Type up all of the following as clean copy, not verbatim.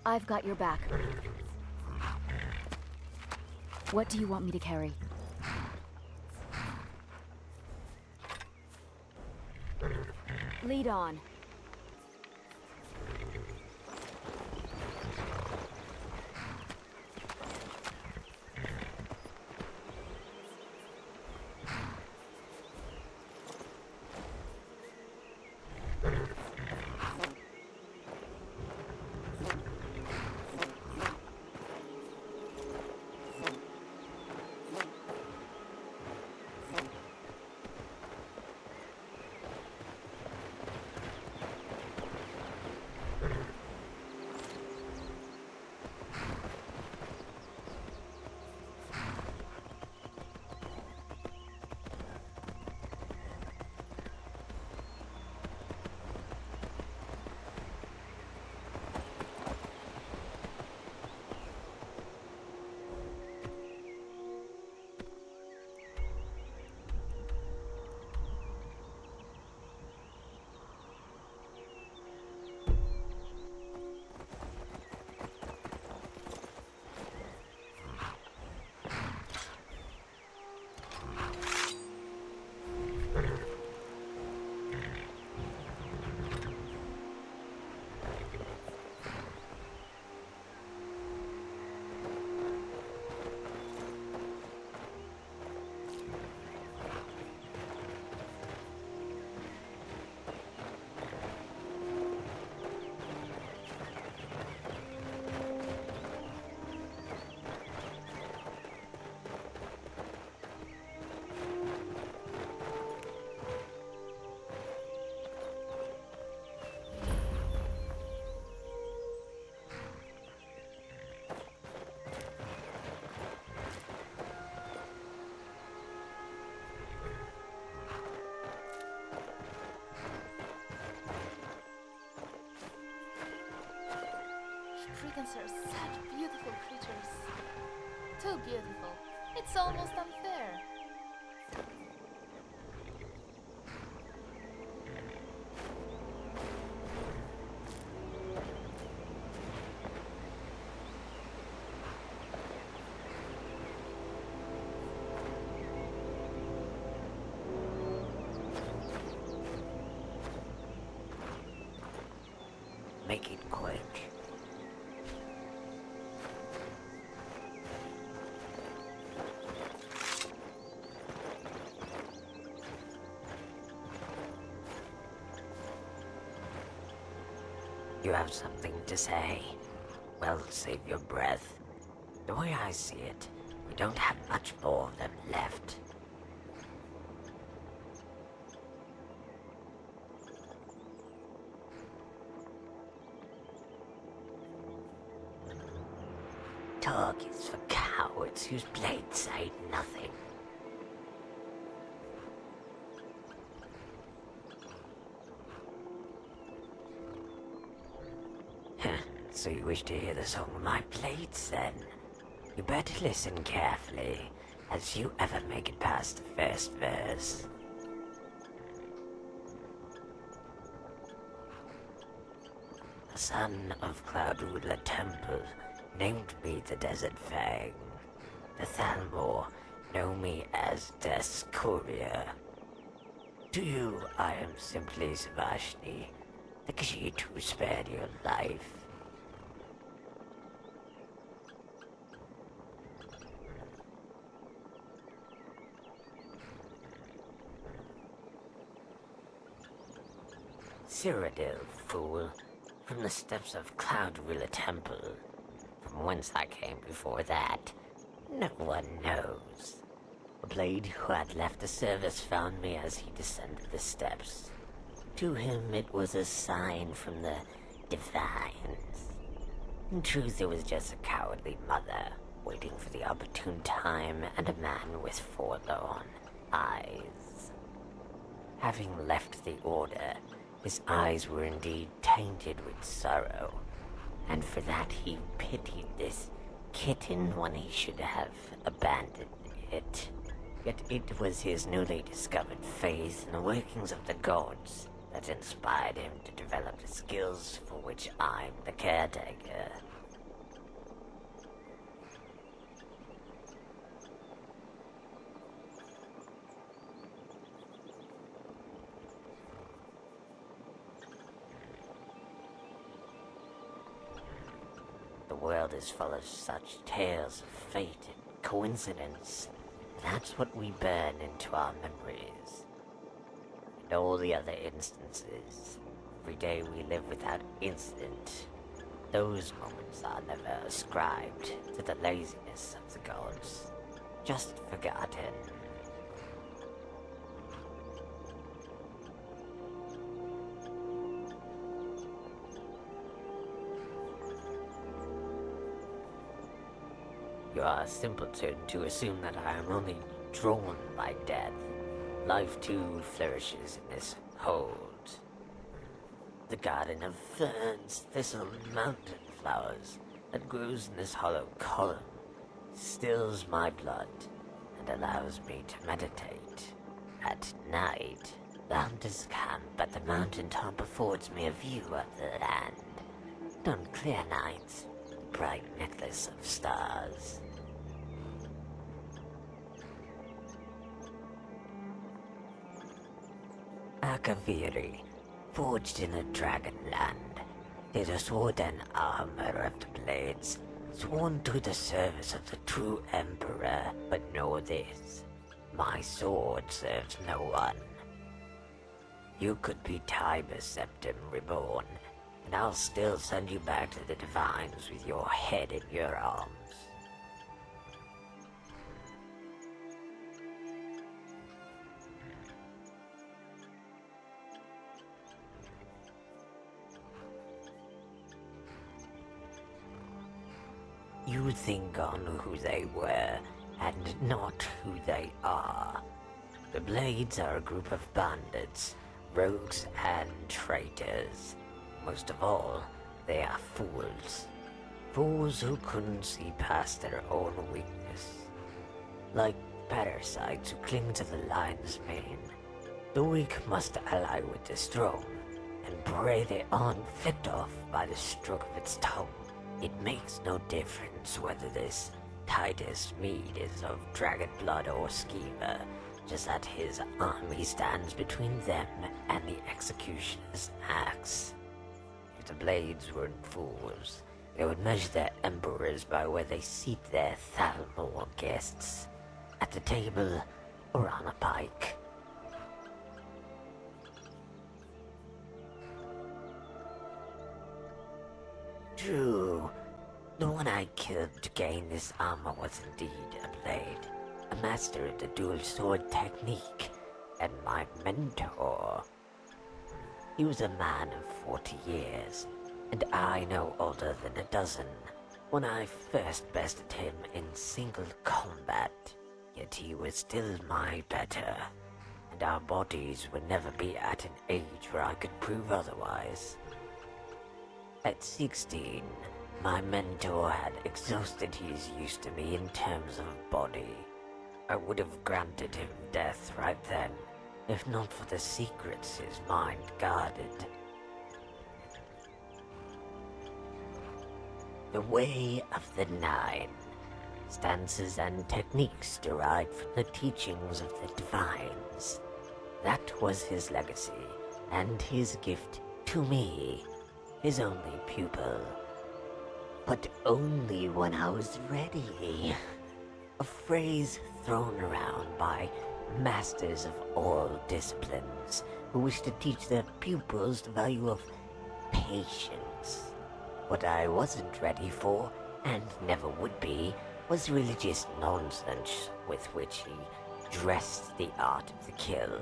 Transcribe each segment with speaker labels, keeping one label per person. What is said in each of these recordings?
Speaker 1: I've got your back. What do you want me to carry? Lead on.
Speaker 2: Dragons are such beautiful creatures. Too beautiful. It's almost unfair.
Speaker 3: Make it quick. You have something to say? Well, save your breath. The way I see it, we don't have much more of them left. Talk is for cowards whose blades say nothing. So you wish to hear the song of my blades, then? You better listen carefully, as you ever make it past the first verse. The son of Cloud Ruler Temple named me the Desert Fang. The Thalmor know me as Death's Courier. To you, I am simply Savashni, the Khajiit who spared your life. Cyrodiil, fool, from the steps of Cloud Ruler Temple. From whence I came before that, no one knows. A blade who had left the service found me as he descended the steps. To him it was a sign from the Divines. In truth, it was just a cowardly mother, waiting for the opportune time and a man with forlorn eyes. Having left the Order, his eyes were indeed tainted with sorrow, and for that he pitied this kitten when he should have abandoned it. Yet it was his newly discovered faith in the workings of the gods that inspired him to develop the skills for which I'm the caretaker. world is full of such tales of fate and coincidence. That's what we burn into our memories. And all the other instances, every day we live without incident, those moments are never ascribed to the laziness of the gods, just forgotten. You are a simpleton to assume that I am only drawn by death. Life too flourishes in this hold. The garden of ferns, thistle, mountain flowers that grows in this hollow column stills my blood and allows me to meditate. At night, the hunters camp at the mountain top affords me a view of the land. And on clear nights, a bright necklace of stars. Akaviri, forged in a dragonland, is a sword and armor of the blades, sworn to the service of the true emperor. But know this, my sword serves no one. You could be Tiber Septim reborn, and I'll still send you back to the divines with your head in your arms. You think on who they were, and not who they are. The Blades are a group of bandits, rogues and traitors. Most of all, they are fools. Fools who couldn't see past their own weakness. Like parasites who cling to the lion's mane. The weak must ally with the strong, and pray they aren't flipped off by the stroke of its tongue. It makes no difference whether this Titus Mead is of dragon blood or schemer, just that his army stands between them and the executioner's axe. If the Blades weren't fools, they would measure their emperors by where they seat their Thalmor guests, at the table or on a pike. True. The one I killed to gain this armor was indeed a blade, a master of the dual sword technique, and my mentor. He was a man of 40 years, and I no older than a dozen, when I first bested him in single combat, yet he was still my better, and our bodies would never be at an age where I could prove otherwise. At 16, my mentor had exhausted his use to me in terms of body. I would have granted him death right then, if not for the secrets his mind guarded. The Way of the Nine, stances and techniques derived from the teachings of the divines. That was his legacy, and his gift to me, his only pupil. But only when I was ready. A phrase thrown around by masters of all disciplines who wish to teach their pupils the value of patience. What I wasn't ready for, and never would be, was religious nonsense with which he dressed the art of the kill.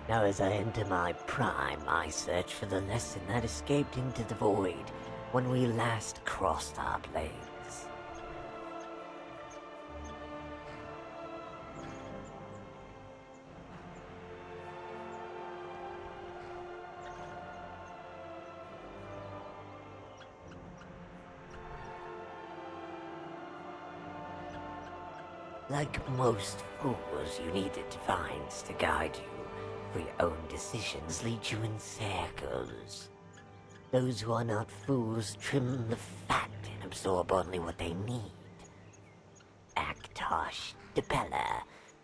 Speaker 3: Now as I enter my prime, I search for the lesson that escaped into the void when we last crossed our blades. Like most fools, you need the divines to guide you, for your own decisions lead you in circles. Those who are not fools trim the fat and absorb only what they need. Aktosh, Debella,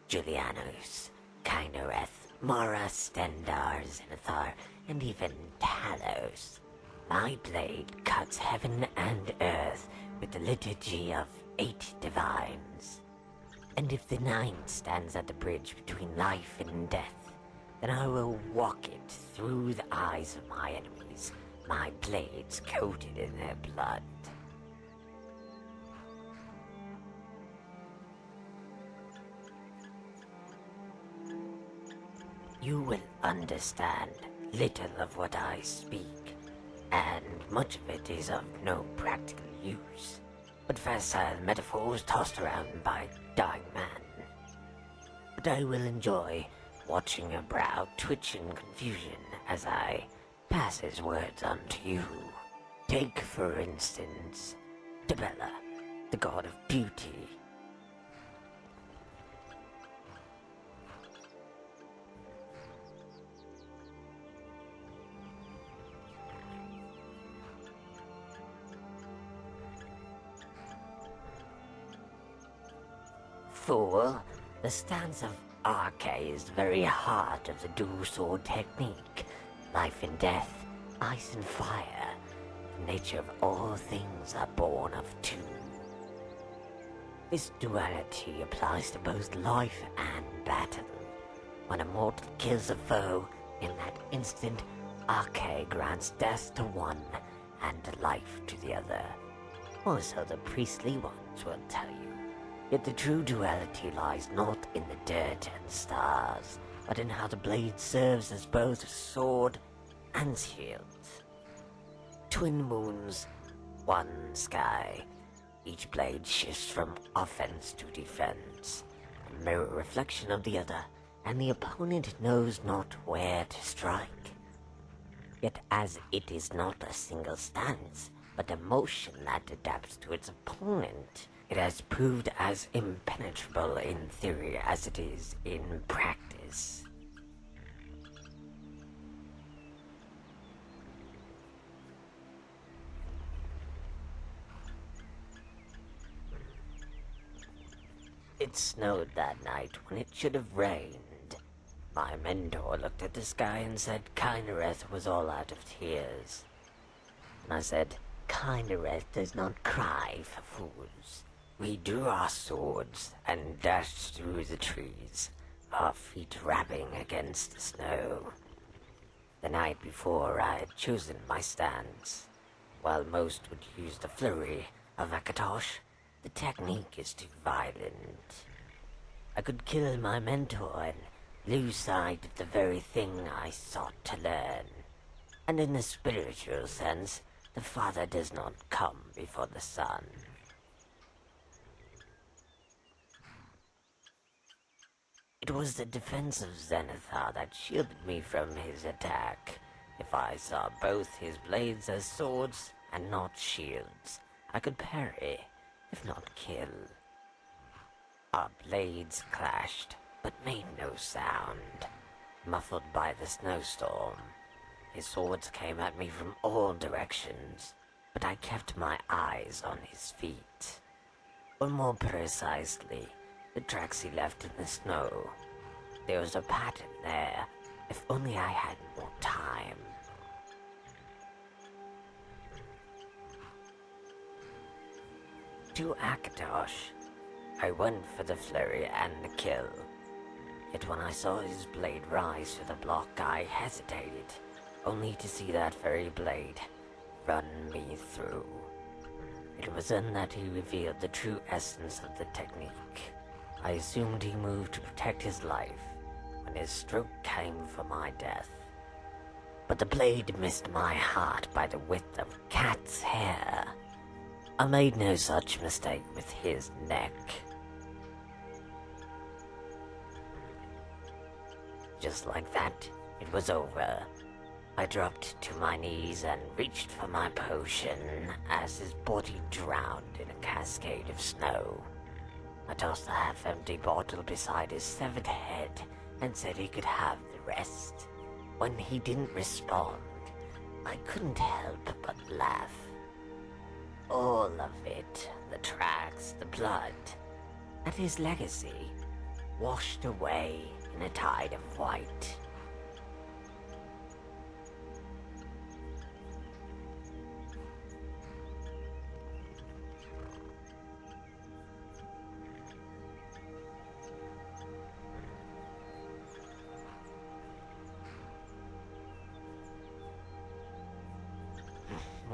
Speaker 3: Julianus, Kainereth, Mara, Stendar, Zenithar, and even Talos. My blade cuts heaven and earth with the liturgy of 8 divines. And if the 9th stands at the bridge between life and death, then I will walk it through the eyes of my enemies, my blades coated in their blood. You will understand little of what I speak, and much of it is of no practical use, but facile metaphors tossed around by a dying man. But I will enjoy watching your brow twitch in confusion as I pass his words on to you. Take, for instance, Debella, the god of beauty. Fool, the stance of Arche is the very heart of the dual sword technique. Life and death, ice and fire. The nature of all things are born of two. This duality applies to both life and battle. When a mortal kills a foe, in that instant, Arche grants death to one and life to the other. Or so the priestly ones will tell you. Yet the true duality lies not in the dirt and stars, but in how the blade serves as both sword and shield. Twin moons, one sky. Each blade shifts from offense to defense, a mirror reflection of the other, and the opponent knows not where to strike. Yet as it is not a single stance, but a motion that adapts to its opponent, it has proved as impenetrable in theory as it is in practice. It snowed that night when it should have rained. My mentor looked at the sky and said Kynareth was all out of tears. And I said, Kynareth does not cry for fools. We drew our swords and dashed through the trees, our feet rapping against the snow. The night before I had chosen my stance. While most would use the flurry of Akatosh, the technique is too violent. I could kill my mentor and lose sight of the very thing I sought to learn. And in the spiritual sense, the Father does not come before the Son. It was the defense of Zenithar that shielded me from his attack. If I saw both his blades as swords and not shields, I could parry, if not kill. Our blades clashed, but made no sound, muffled by the snowstorm. His swords came at me from all directions, but I kept my eyes on his feet. Or more precisely, the tracks he left in the snow. There was a pattern there, if only I had more time. To Akatosh, I went for the flurry and the kill. Yet when I saw his blade rise to the block, I hesitated, only to see that very blade run me through. It was then that he revealed the true essence of the technique. I assumed he moved to protect his life when his stroke came for my death. But the blade missed my heart by the width of cat's hair. I made no such mistake with his neck. Just like that, it was over. I dropped to my knees and reached for my potion as his body drowned in a cascade of snow. I tossed the half-empty bottle beside his severed head and said he could have the rest. When he didn't respond, I couldn't help but laugh. All of it, the tracks, the blood, and his legacy, washed away in a tide of white.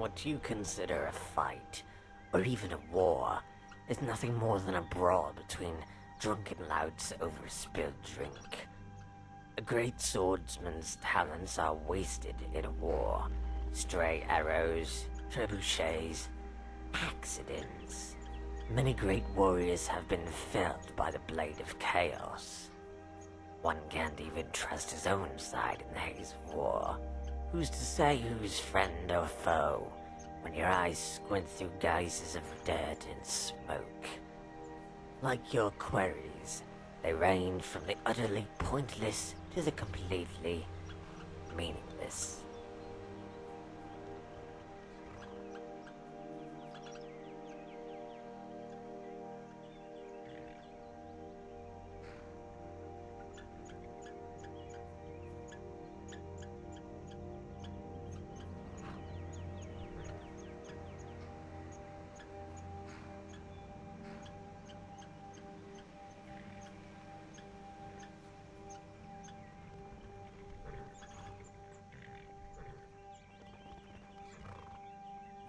Speaker 3: what you consider a fight, or even a war, is nothing more than a brawl between drunken louts over spilled drink. A great swordsman's talents are wasted in a war. Stray arrows, trebuchets, accidents. Many great warriors have been felled by the blade of chaos. One can't even trust his own side in the haze of war. Who's to say who's friend or foe when your eyes squint through guises of dirt and smoke? Like your queries, they range from the utterly pointless to the completely meaningless.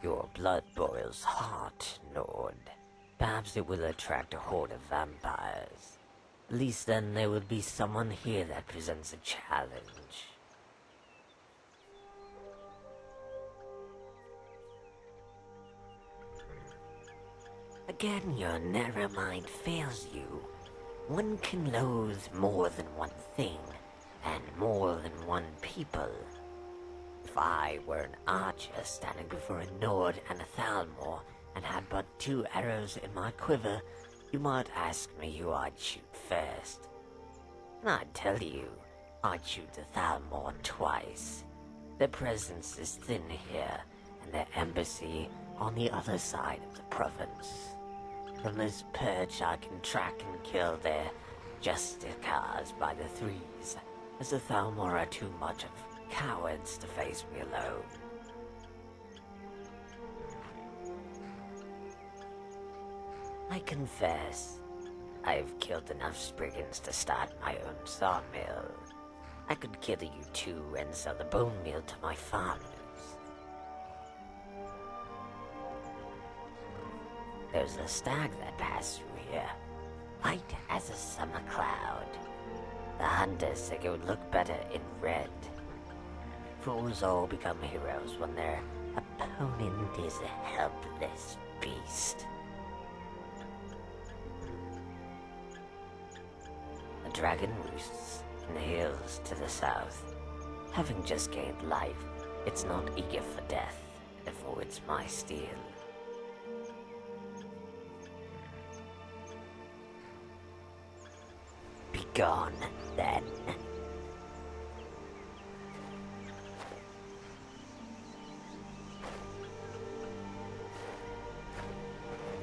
Speaker 3: Your blood boils hot, Lord. Perhaps it will attract a horde of vampires. At least then there will be someone here that presents a challenge. Again, your narrow mind fails you. One can loathe more than one thing, and more than one people. If I were an archer standing before a Nord and a Thalmor, and had but 2 arrows in my quiver, you might ask me who I'd shoot first. And I'd tell you, I'd shoot the Thalmor twice. Their presence is thin here, and their embassy on the other side of the province. From this perch I can track and kill their justicars by the threes, as the Thalmor are too much of cowards to face me alone. I confess, I've killed enough Spriggans to start my own sawmill. I could kill you too and sell the bone meal to my farmers. There's a stag that passed through here, white as a summer cloud. The hunters think it would look better in red. Fools all become heroes when their opponent is a helpless beast. A dragon roosts in the hills to the south. Having just gained life, it's not eager for death, it avoids my steel. Be gone, then.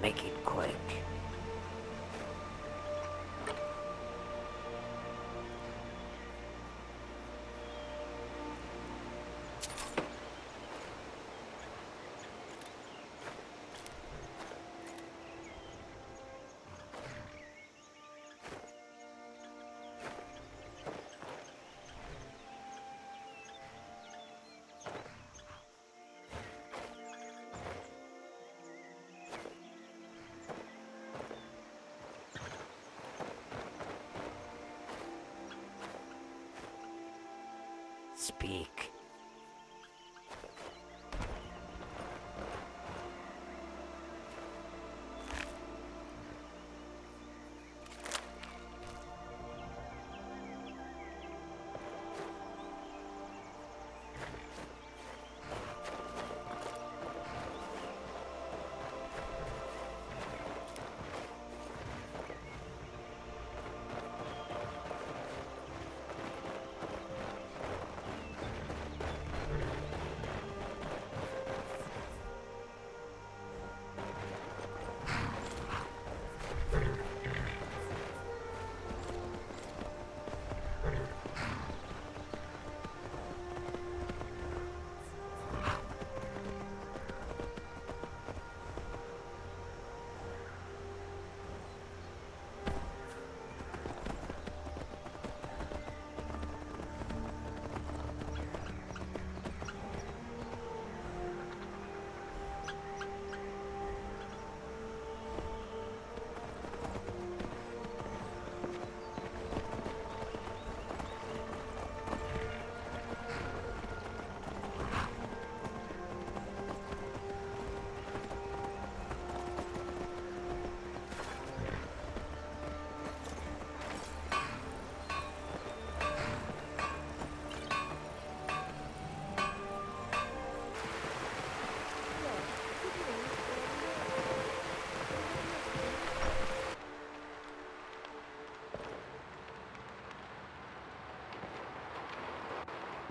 Speaker 3: Make it quick. Speak.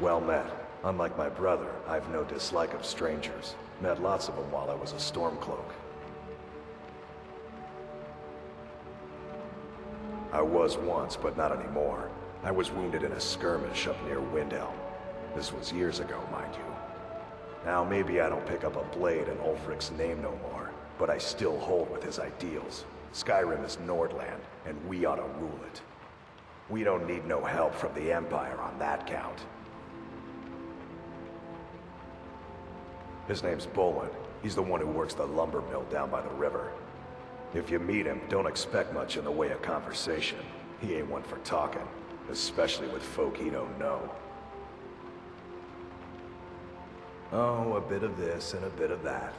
Speaker 4: Well met. Unlike my brother, I've no dislike of strangers. Met lots of them while I was a Stormcloak. I was once, but not anymore. I was wounded in a skirmish up near Windhelm. This was years ago, mind you. Now maybe I don't pick up a blade in Ulfric's name no more, but I still hold with his ideals. Skyrim is Nordland, and we ought to rule it. We don't need no help from the Empire on that count. His name's Bolin. He's the one who works the lumber mill down by the river. If you meet him, don't expect much in the way of conversation. He ain't one for talking, especially with folk he don't know. Oh, a bit of this and a bit of that.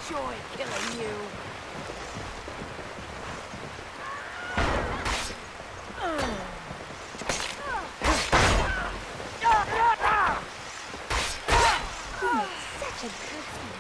Speaker 1: enjoy killing you.
Speaker 2: You make such a good thing.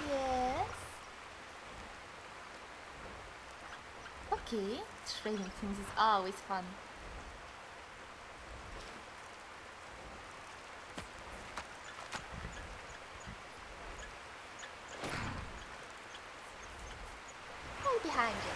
Speaker 2: Yes. Okay, trading things is always fun. Right behind you.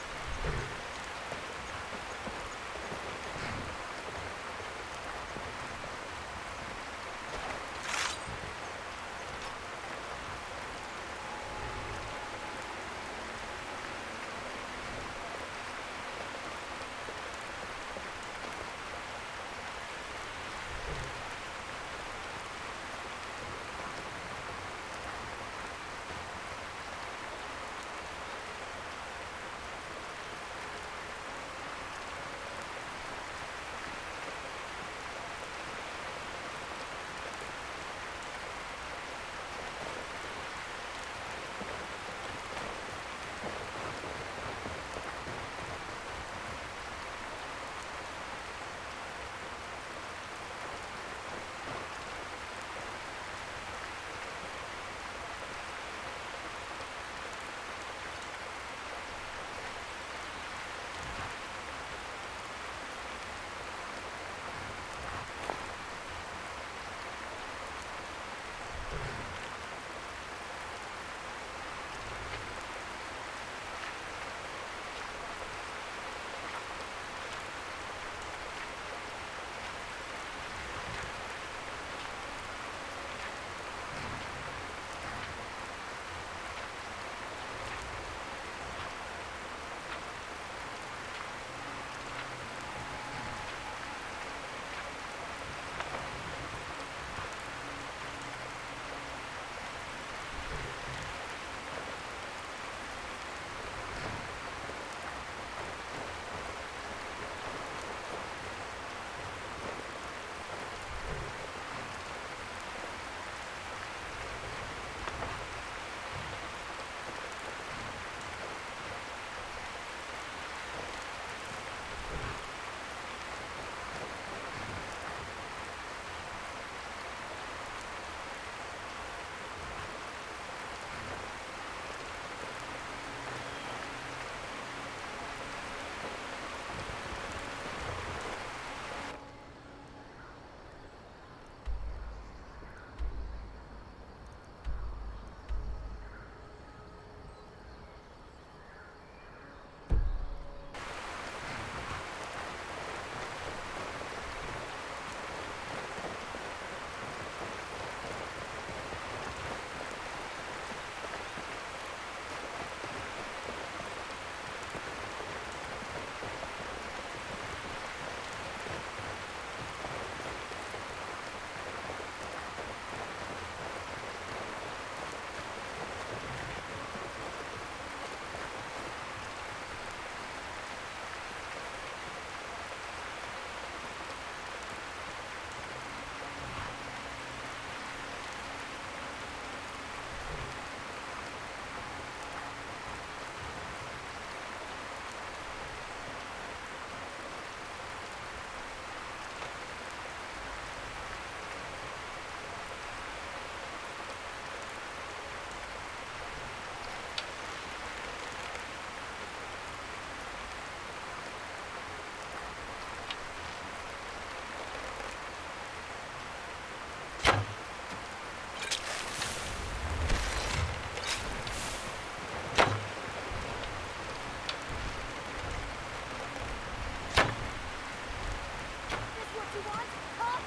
Speaker 2: you want? Huh?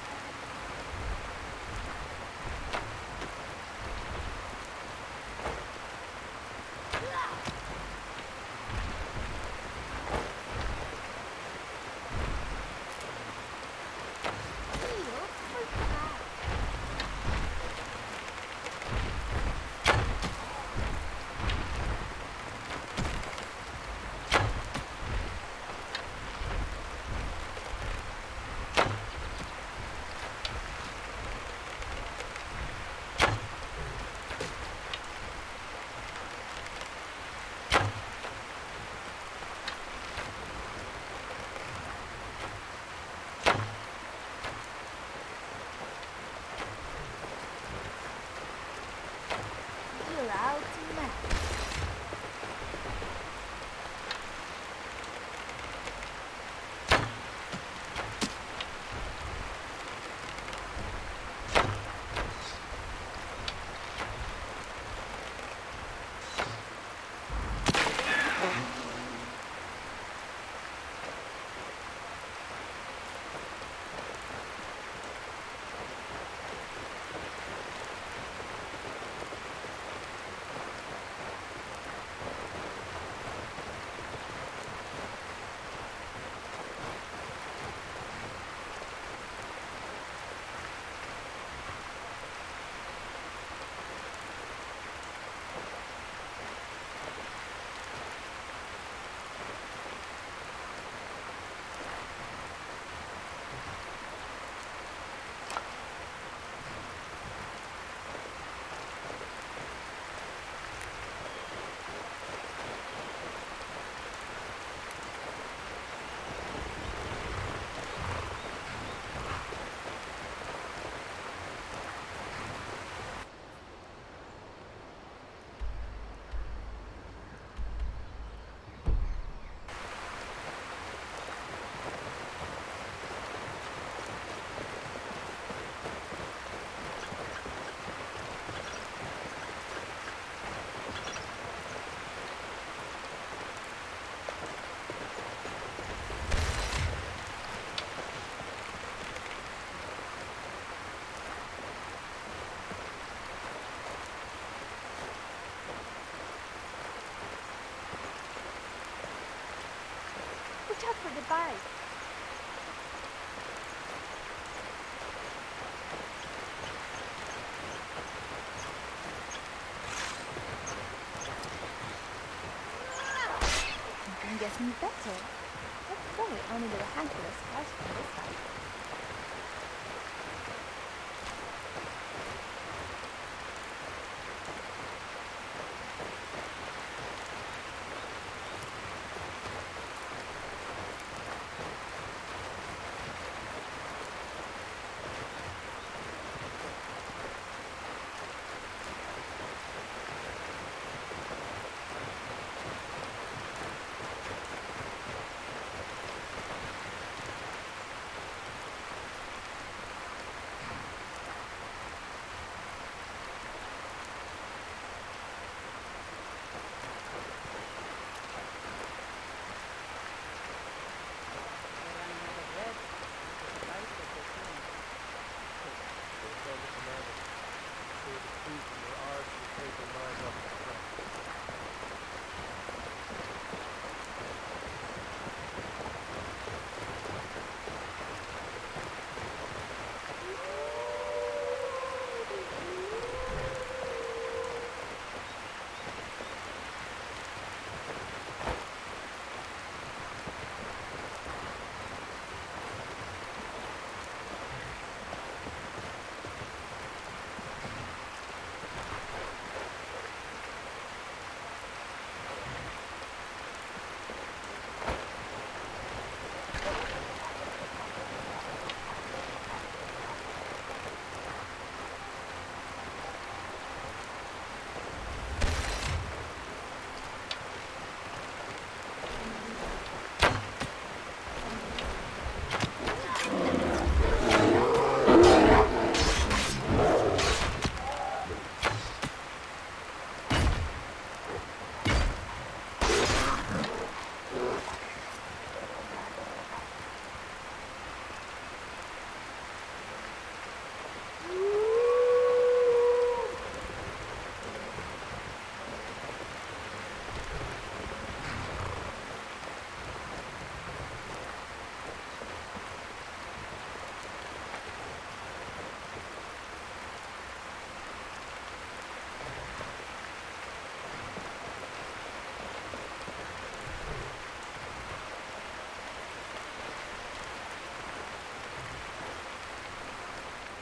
Speaker 2: You're out now. Watch out for the bike. Something gets me better. Let's go. Only with a handful of scars from this side.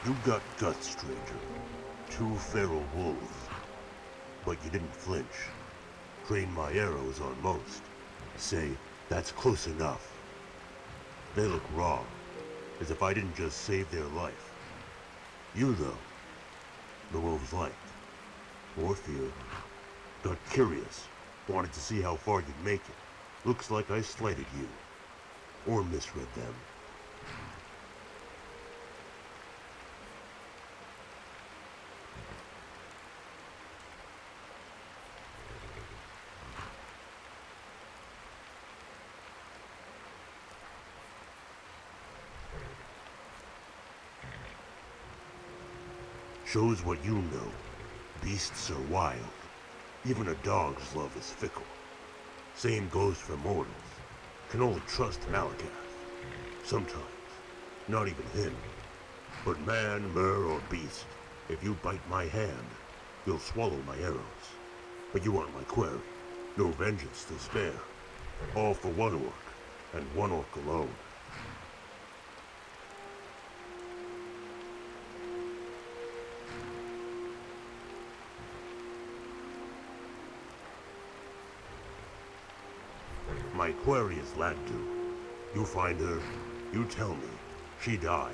Speaker 5: You got guts, stranger. 2 feral wolves. But you didn't flinch. Train my arrows on most. Say, that's close enough. They look raw, as if I didn't just save their life. You, though, the wolves liked. Or feared. Got curious. Wanted to see how far you'd make it. Looks like I slighted you. Or misread them. Shows what you know. Beasts are wild. Even a dog's love is fickle. Same goes for mortals. Can only trust Malakath. Sometimes. Not even him. But man, mer, or beast, if you bite my hand, you'll swallow my arrows. But you aren't my quarry. No vengeance to spare. All for one orc, and one orc alone. My quarry is Lagdu. You find her, you tell me, she dies.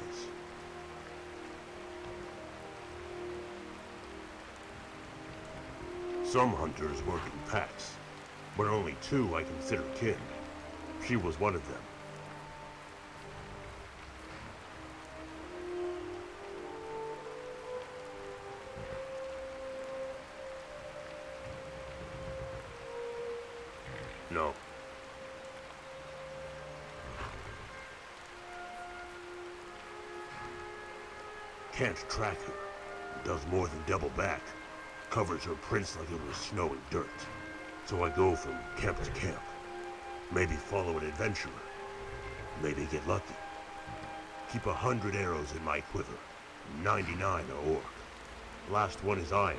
Speaker 5: Some hunters work in packs, but only 2 I consider kin. She was one of them. No. Can't track her. Does more than double back. Covers her prints like it was snow and dirt. So I go from camp to camp. Maybe follow an adventurer. Maybe get lucky. Keep 100 arrows in my quiver. 99 are orc. Last one is iron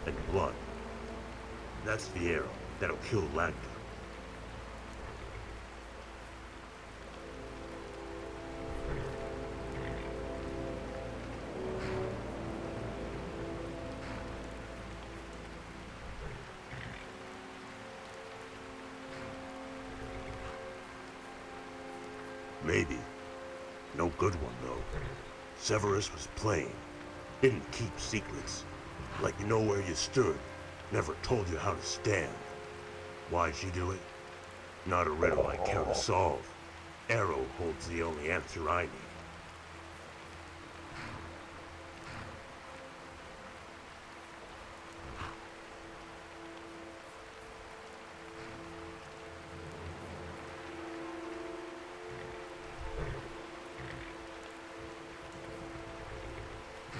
Speaker 5: and blood. That's the arrow that'll kill Lagdu. Maybe. No good one, though. Severus was plain. Didn't keep secrets. Like you know where you stood. Never told you how to stand. Why'd she do it? Not a riddle I care to solve. Arrow holds the only answer I need.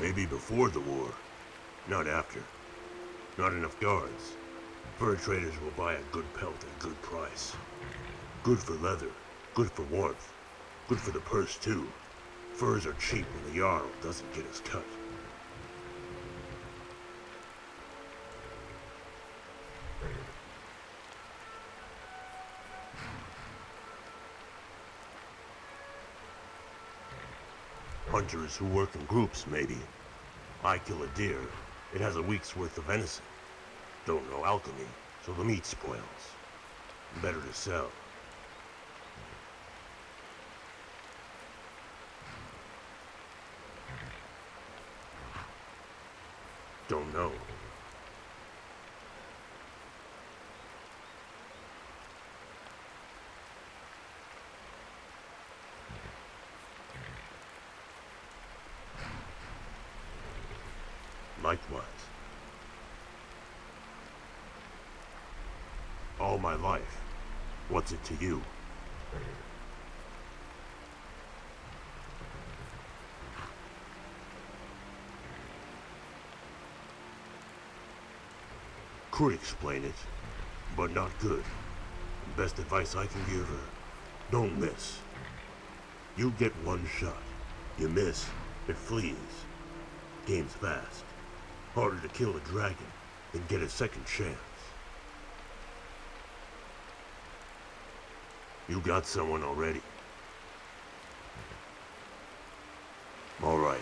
Speaker 5: Maybe before the war. Not after. Not enough guards. Fur traders will buy a good pelt at a good price. Good for leather. Good for warmth. Good for the purse, too. Furs are cheap when the Jarl doesn't get his cut. Hunters who work in groups, maybe. I kill a deer, it has a week's worth of venison. Don't know alchemy, so the meat spoils. Better to sell. Don't know. Likewise. All my life, what's it to you? Could explain it, but not good. Best advice I can give her, don't miss. You get one shot. You miss, it flees. Game's fast. Harder to kill a dragon than get a second chance. You got someone already. All right.